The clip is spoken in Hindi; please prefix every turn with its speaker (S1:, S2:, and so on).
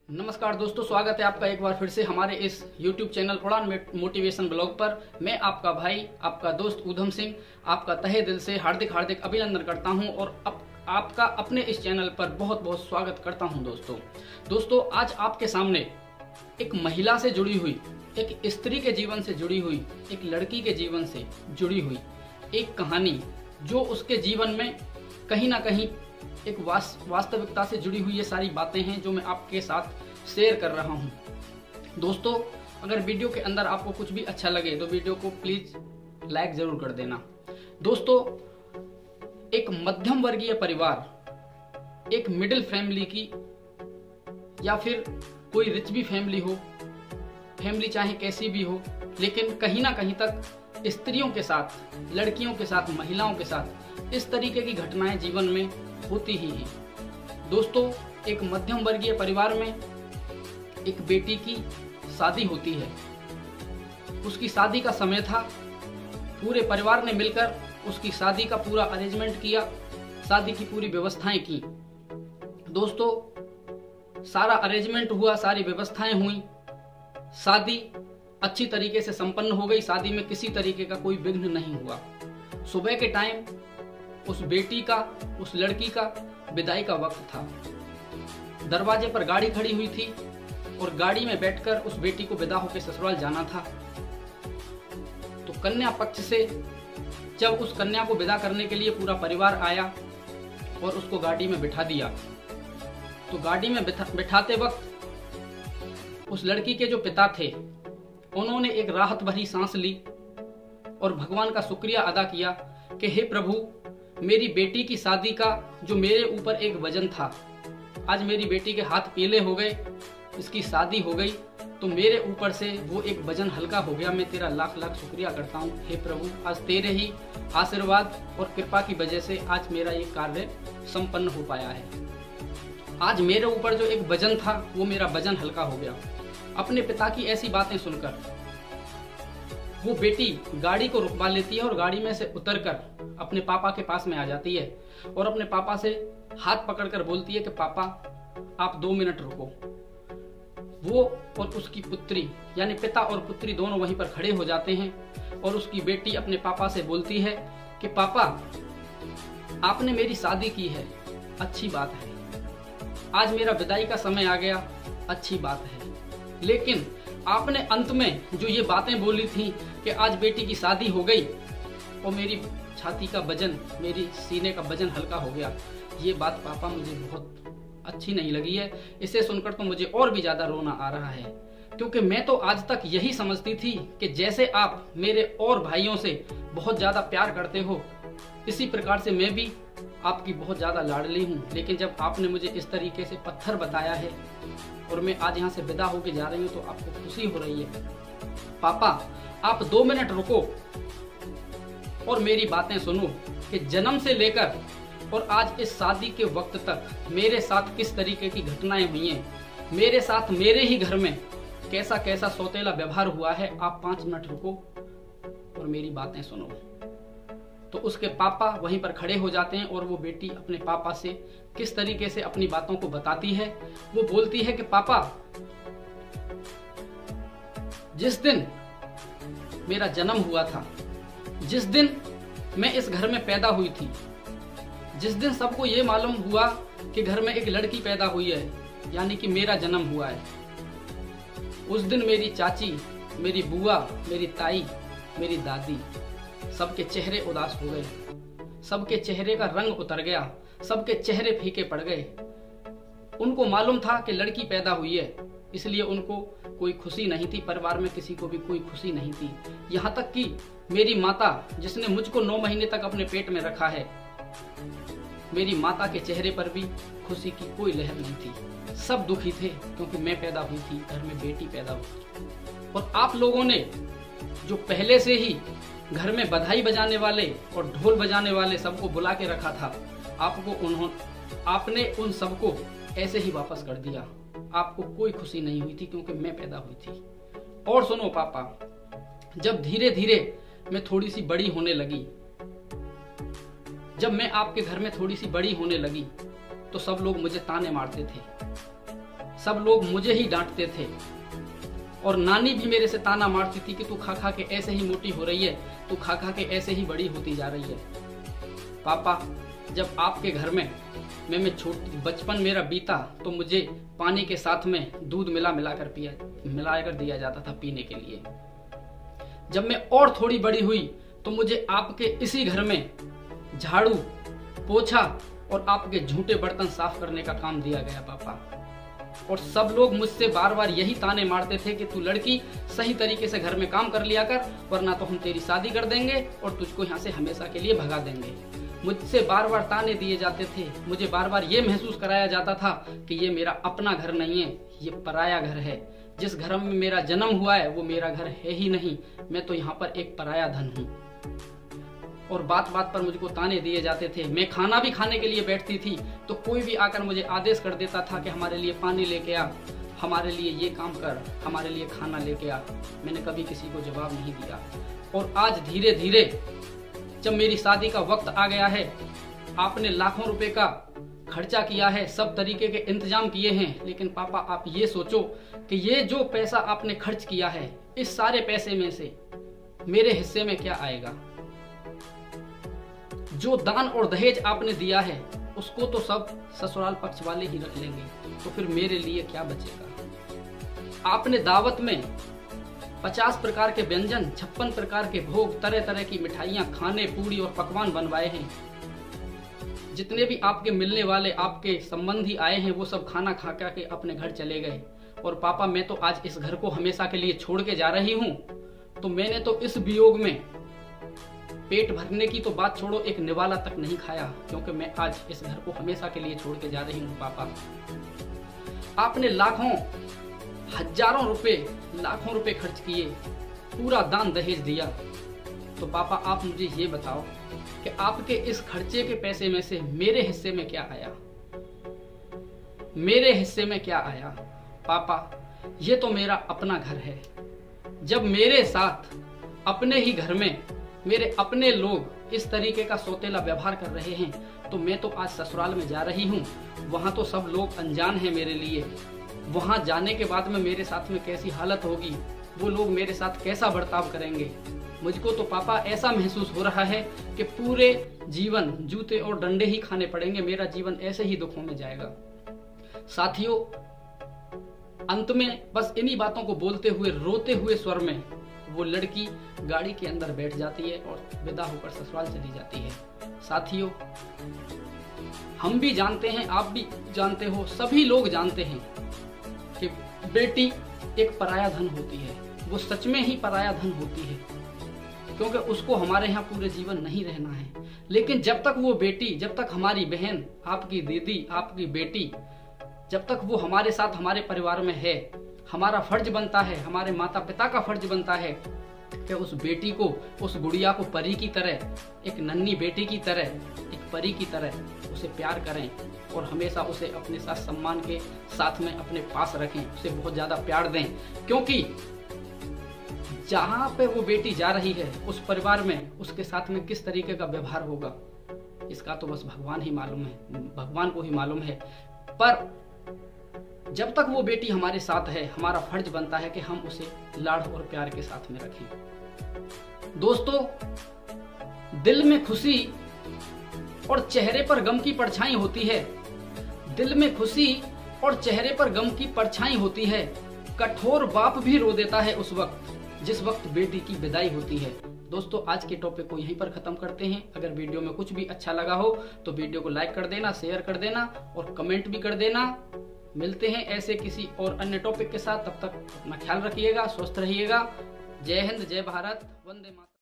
S1: नमस्कार दोस्तों, स्वागत है आपका एक बार फिर से हमारे इस YouTube चैनल उड़ान मोटिवेशन ब्लॉग पर। मैं आपका भाई, आपका दोस्त ऊधम सिंह आपका तहे दिल से हार्दिक हार्दिक अभिनंदन करता हूं और आपका अपने इस चैनल पर बहुत बहुत स्वागत करता हूं। दोस्तों आज आपके सामने एक महिला से जुड़ी हुई, एक स्त्री के जीवन से जुड़ी हुई, एक लड़की के जीवन से जुड़ी हुई एक कहानी, जो उसके जीवन में कहीं ना कहीं एक वास्तविकता से जुड़ी हुई ये सारी बातें हैं जो मैं आपके साथ शेयर कर रहा हूं। दोस्तों अगर वीडियो के अंदर आपको कुछ भी अच्छा लगे तो वीडियो को प्लीज लाइक जरूर कर देना। दोस्तों एक मध्यम वर्गीय परिवार, एक मिडिल फैमिली की या फिर कोई रिच भी फैमिली हो, फैमिली चाहे कैसी भी हो, लेकिन कहीं ना कहीं तक स्त्रियों के साथ, लड़कियों के साथ, महिलाओं के साथ इस तरीके की घटनाएं जीवन में होती ही हैं। दोस्तों एक मध्यम वर्गीय परिवार में एक बेटी की शादी होती है। उसकी शादी का समय था, पूरे परिवार ने मिलकर उसकी शादी का पूरा अरेंजमेंट किया, शादी की पूरी व्यवस्थाएं की। दोस्तों सारा अरेंजमेंट हुआ, सारी व्यवस्थाएं हुई, शादी अच्छी तरीके से संपन्न हो गई। शादी में किसी तरीके का कोई विघ्न नहीं हुआ। सुबह के टाइम उस बेटी का, उस लड़की का विदाई का वक्त था। दरवाजे पर गाड़ी खड़ी हुई थी और गाड़ी में बैठकर उस बेटी को विदा होकर ससुराल जाना था। तो कन्या पक्ष से जब उस कन्या को विदा करने के लिए पूरा परिवार आया और उसको गाड़ी में बिठा दिया, तो गाड़ी में बिठाते वक्त उस लड़की के जो पिता थे उन्होंने एक राहत भरी सांस ली और भगवान का शुक्रिया अदा किया कि हे प्रभु, मेरी बेटी की शादी का जो मेरे ऊपर एक वजन था, आज मेरी बेटी के हाथ पीले हो गए, इसकी शादी हो गई, तो मेरे ऊपर से वो एक वजन हल्का हो गया। मैं तेरा लाख लाख शुक्रिया करता हूँ हे प्रभु, आज तेरे ही आशीर्वाद और कृपा की वजह से आज मेरा ये कार्य संपन्न हो पाया है। आज मेरे ऊपर जो एक वजन था वो मेरा वजन हल्का हो गया। अपने पिता की ऐसी बातें सुनकर वो बेटी गाड़ी को रुकवा लेती है और गाड़ी में से उतरकर अपने पापा के पास में आ जाती है और अपने पापा से हाथ पकड़कर बोलती है कि पापा आप 2 मिनट रुको। वो और उसकी पुत्री यानी पिता और पुत्री दोनों वहीं पर खड़े हो जाते हैं और उसकी बेटी अपने पापा से बोलती है कि पापा आपने मेरी शादी की है, अच्छी बात है, आज मेरा विदाई का समय आ गया, अच्छी बात है, लेकिन आपने अंत में जो ये बातें बोली थी कि आज बेटी की शादी हो गई और मेरी छाती का वजन, मेरी सीने का वजन हल्का हो गया, ये बात पापा मुझे बहुत अच्छी नहीं लगी है। इसे सुनकर तो मुझे और भी ज्यादा रोना आ रहा है, क्योंकि मैं तो आज तक यही समझती थी कि जैसे आप मेरे और भाइयों से बहुत ज्यादा प्यार करते हो, इसी प्रकार से मैं भी आपकी बहुत ज्यादा लाडली हूँ। लेकिन जब आपने मुझे इस तरीके से पत्थर बताया है और मैं आज यहाँ से विदा होके जा रही हूँ तो आपको खुशी हो रही है। पापा आप 2 मिनट रुको और मेरी बातें सुनो कि जन्म से लेकर और आज इस शादी के वक्त तक मेरे साथ किस तरीके की घटनाएं हुई हैं, मेरे साथ मेरे ही घर में कैसा कैसा सौतेला व्यवहार हुआ है। आप 5 मिनट रुको और मेरी बातें सुनो। तो उसके पापा वहीं पर खड़े हो जाते हैं और वो बेटी अपने पापा से किस तरीके से अपनी बातों को बताती है। वो बोलती है कि पापा जिस दिन मेरा जन्म हुआ था, जिस दिन मैं इस घर में पैदा हुई थी, जिस दिन सबको ये मालूम हुआ कि घर में एक लड़की पैदा हुई है, यानी कि मेरा जन्म हुआ है, उस दिन मेरी चाची, मेरी बुआ, मेरी ताई, मेरी दादी, सबके चेहरे उदास हो गए, सबके चेहरे का रंग उतर गया, सबके चेहरे फीके पड़ गए। उनको मालूम था कि लड़की पैदा हुई है, इसलिए उनको कोई खुशी नहीं थी, परिवार में किसी को भी कोई खुशी नहीं थी। यहाँ तक कि मेरी माता, जिसने मुझको 9 महीने तक अपने पेट में रखा है, मेरी माता के चेहरे पर भी खुशी की कोई लहर नहीं थी। सब दुखी थे क्योंकि मैं पैदा हुई थी, घर में बेटी पैदा हुई। और आप लोगों ने जो पहले से ही घर में बधाई बजाने वाले और ढोल बजाने वाले सबको बुला के रखा था, आपने उन सबको ऐसे ही वापस कर दिया। आपको कोई खुशी नहीं हुई थी क्योंकि मैं पैदा हुई थी। और सुनो पापा, जब धीरे धीरे मैं थोड़ी सी बड़ी होने लगी, जब मैं आपके घर में थोड़ी सी बड़ी होने लगी, तो सब लोग मुझे ताने मारते थे, सब लोग मुझे ही डांटते थे और नानी भी मेरे से ताना मारती थी कि तू खा खा के ऐसे ही मोटी हो रही है, तू खा खा के ऐसे ही बड़ी होती जा रही है। पापा, जब आपके घर में मैं छोटी बचपन मेरा बीता तो मुझे पानी के साथ में दूध मिला कर दिया जाता था पीने के लिए। जब मैं और थोड़ी बड़ी हुई तो मुझे आपके इसी घर में झाड़ू, पोछा और आपके झूठे बर्तन साफ करने का काम दिया गया पापा। और सब लोग मुझसे बार बार यही ताने मारते थे कि तू लड़की सही तरीके से घर में काम कर लिया कर, वरना तो हम तेरी शादी कर देंगे और तुझको यहाँ से हमेशा के लिए भगा देंगे। मुझसे बार बार ताने दिए जाते थे, मुझे बार बार ये महसूस कराया जाता था कि ये मेरा अपना घर नहीं है, ये पराया घर है। जिस घर में मेरा जन्म हुआ है वो मेरा घर है ही नहीं, मैं तो यहाँ पर एक पराया धन हूँ। और बात बात पर मुझको ताने दिए जाते थे। मैं खाना भी खाने के लिए बैठती थी तो कोई भी आकर मुझे आदेश कर देता था कि हमारे लिए पानी लेके आ, हमारे लिए ये काम कर, हमारे लिए खाना लेके आ। मैंने कभी किसी को जवाब नहीं दिया। और आज धीरे धीरे जब मेरी शादी का वक्त आ गया है, आपने लाखों रुपए का खर्चा किया है, सब तरीके के इंतजाम किए हैं, लेकिन पापा आप ये सोचो कि ये जो पैसा आपने खर्च किया है, इस सारे पैसे में से मेरे हिस्से में क्या आएगा? जो दान और दहेज आपने दिया है उसको तो सब ससुराल पक्ष वाले ही रख लेंगे, तो फिर मेरे लिए क्या बचेगा? आपने दावत में 50 प्रकार के व्यंजन, 56 प्रकार के भोग, तरह तरह की मिठाइयां, खाने, पूरी और पकवान बनवाए हैं। जितने भी आपके मिलने वाले आपके संबंधी आए हैं वो सब खाना खा के अपने घर चले गए। और पापा, मैं तो आज इस घर को हमेशा के लिए छोड़ के जा रही हूँ, तो मैंने तो इस वियोग में पेट भरने की तो बात छोड़ो, एक निवाला तक नहीं खाया, क्योंकि मैं आज इस घर को हमेशा के लिए छोड़ के जा रही हूँ। पापा, आपने लाखों हजारों रुपए, लाखों रुपए खर्च किए, पूरा दान दहेज दिया, तो पापा आप मुझे ये बताओ कि आपके इस खर्चे के पैसे में से मेरे हिस्से में क्या आया? मेरे हिस्से में क्या आया? पापा, ये तो मेरा अपना घर है। जब मेरे साथ अपने ही घर में मेरे अपने लोग इस तरीके का सौतेला व्यवहार कर रहे हैं, तो मैं तो आज ससुराल में जा रही हूँ, वहां तो सब लोग अनजान हैं मेरे लिए। वहां जाने के बाद में मेरे साथ में कैसी हालत होगी, वो लोग मेरे साथ कैसा बर्ताव करेंगे? मुझको तो पापा ऐसा महसूस हो रहा है कि पूरे जीवन जूते और डंडे ही खाने पड़ेंगे, मेरा जीवन ऐसे ही दुखों में जाएगा। साथियों, अंत में बस इन्हीं बातों को बोलते हुए, रोते हुए स्वर में वो लड़की गाड़ी के अंदर बैठ जाती है और विदा होकर ससुराल चली जाती है। साथियों, हम भी जानते हैं, आप भी जानते हो, सभी लोग जानते हैं कि बेटी एक पराया धन होती है। वो सच में ही पराया धन होती है, क्योंकि उसको हमारे यहाँ पूरे जीवन नहीं रहना है। लेकिन जब तक वो बेटी, जब तक हमारी बहन, आपकी दीदी, आपकी बेटी, जब तक वो हमारे साथ हमारे परिवार में है, हमारा फर्ज बनता है, हमारे माता पिता का फर्ज बनता है कि उस बेटी को, उस गुड़िया को परी की तरह, एक नन्ही बेटी की तरह, एक परी की तरह उसे प्यार करें और हमेशा उसे अपने साथ सम्मान के साथ में अपने पास रखें, उसे बहुत ज्यादा प्यार दें। क्योंकि जहां पे वो बेटी जा रही है, उस परिवार में उसके साथ में किस तरीके का व्यवहार होगा, इसका तो बस भगवान ही मालूम है, भगवान को ही मालूम है। पर जब तक वो बेटी हमारे साथ है, हमारा फर्ज बनता है कि हम उसे लाड़ और प्यार के साथ में रखें। दोस्तों, दिल में खुशी और चेहरे पर गम की परछाई होती है। दिल में खुशी और चेहरे पर गम की परछाई होती है। कठोर बाप भी रो देता है उस वक्त, जिस वक्त बेटी की विदाई होती है। दोस्तों, आज के टॉपिक को यहीं पर खत्म करते हैं। अगर वीडियो में कुछ भी अच्छा लगा हो तो वीडियो को लाइक कर देना, शेयर कर देना और कमेंट भी कर देना। मिलते हैं ऐसे किसी और अन्य टॉपिक के साथ। तब तक अपना ख्याल रखिएगा, स्वस्थ रहिएगा। जय हिंद, जय भारत, वंदे मातरम।